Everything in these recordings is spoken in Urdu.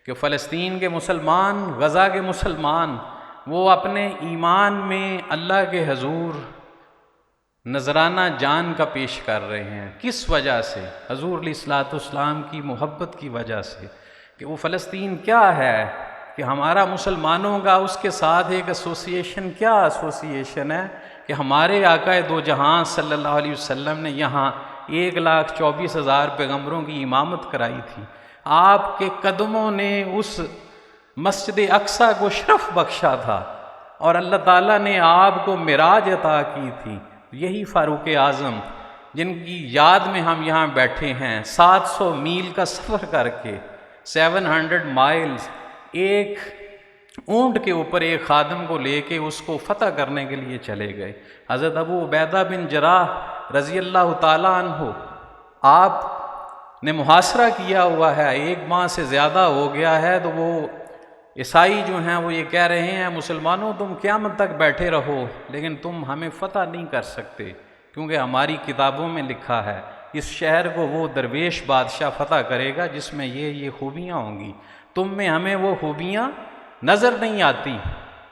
کہ فلسطین کے مسلمان، غزہ کے مسلمان، وہ اپنے ایمان میں اللہ کے حضور نذرانہ جان کا پیش کر رہے ہیں۔ کس وجہ سے؟ حضور علیہ الصلوۃ والسلام کی محبت کی وجہ سے، کہ وہ فلسطین کیا ہے، کہ ہمارا مسلمانوں کا اس کے ساتھ ایک ایسوسیشن، کیا ایسوسیشن ہے کہ ہمارے آقا دو جہاں صلی اللہ علیہ وسلم نے یہاں 1,24,000 پیغمبروں کی امامت کرائی تھی۔ آپ کے قدموں نے اس مسجد اقصیٰ کو شرف بخشا تھا، اور اللہ تعالیٰ نے آپ کو معراج عطا کی تھی۔ یہی فاروق اعظم جن کی یاد میں ہم یہاں بیٹھے ہیں، 700 میل کا سفر کر کے، 700 مائلز، ایک اونٹ کے اوپر ایک خادم کو لے کے اس کو فتح کرنے کے لیے چلے گئے۔ حضرت ابو عبیدہ بن جراح رضی اللہ تعالیٰ عنہ، آپ نے محاصرہ کیا ہوا ہے، 1 ماہ سے زیادہ ہو گیا ہے، تو وہ عیسائی جو ہیں وہ یہ کہہ رہے ہیں مسلمانوں تم قیامت تک بیٹھے رہو لیکن تم ہمیں فتح نہیں کر سکتے، کیونکہ ہماری کتابوں میں لکھا ہے اس شہر کو وہ درویش بادشاہ فتح کرے گا جس میں یہ خوبیاں ہوں گی، تم میں ہمیں وہ خوبیاں نظر نہیں آتی۔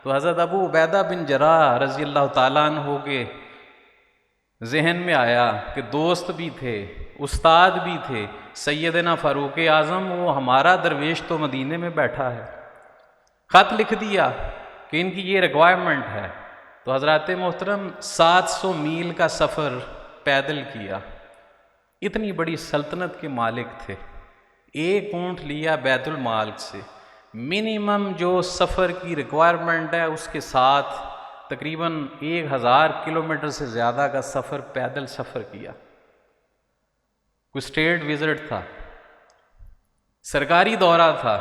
تو حضرت ابو عبیدہ بن جراح رضی اللہ تعالیٰ عنہ کے ذہن میں آیا کہ دوست بھی تھے، استاد بھی تھے سیدنا فاروق اعظم، وہ ہمارا درویش تو مدینے میں بیٹھا ہے۔ خط لکھ دیا کہ ان کی یہ ریکوائرمنٹ ہے، تو حضرات محترم 700 میل کا سفر پیدل کیا۔ اتنی بڑی سلطنت کے مالک تھے، ایک اونٹ لیا بیت المال سے، منیمم جو سفر کی ریکوائرمنٹ ہے اس کے ساتھ تقریباً 1000 کلومیٹر سے زیادہ کا سفر پیدل سفر کیا۔ کوئی اسٹیٹ وزٹ تھا، سرکاری دورہ تھا،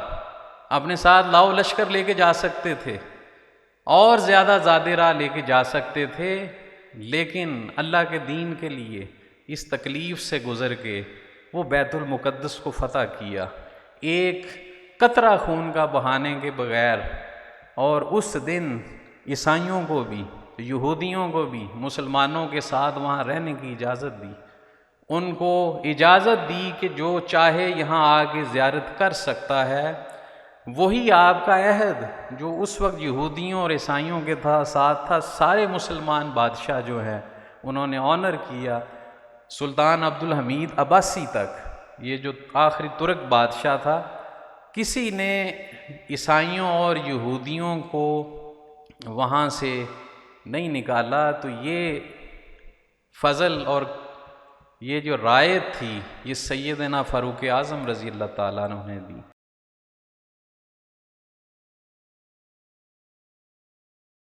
اپنے ساتھ لاؤ لشکر لے کے جا سکتے تھے اور زیادہ راہ لے کے جا سکتے تھے، لیکن اللہ کے دین کے لیے اس تکلیف سے گزر کے وہ بیت المقدس کو فتح کیا، ایک قطرہ خون کا بہانے کے بغیر۔ اور اس دن عیسائیوں کو بھی، یہودیوں کو بھی مسلمانوں کے ساتھ وہاں رہنے کی اجازت دی، ان کو اجازت دی کہ جو چاہے یہاں آ کے زیارت کر سکتا ہے۔ وہی آپ کا عہد جو اس وقت یہودیوں اور عیسائیوں کے ساتھ تھا، سارے مسلمان بادشاہ جو ہیں انہوں نے آنر کیا، سلطان عبدالحمید عباسی تک، یہ جو آخری ترک بادشاہ تھا، کسی نے عیسائیوں اور یہودیوں کو وہاں سے نہیں نکالا۔ تو یہ فضل اور یہ جو رعایت تھی یہ سیدنا فاروق اعظم رضی اللہ تعالیٰ عنہ نے دی۔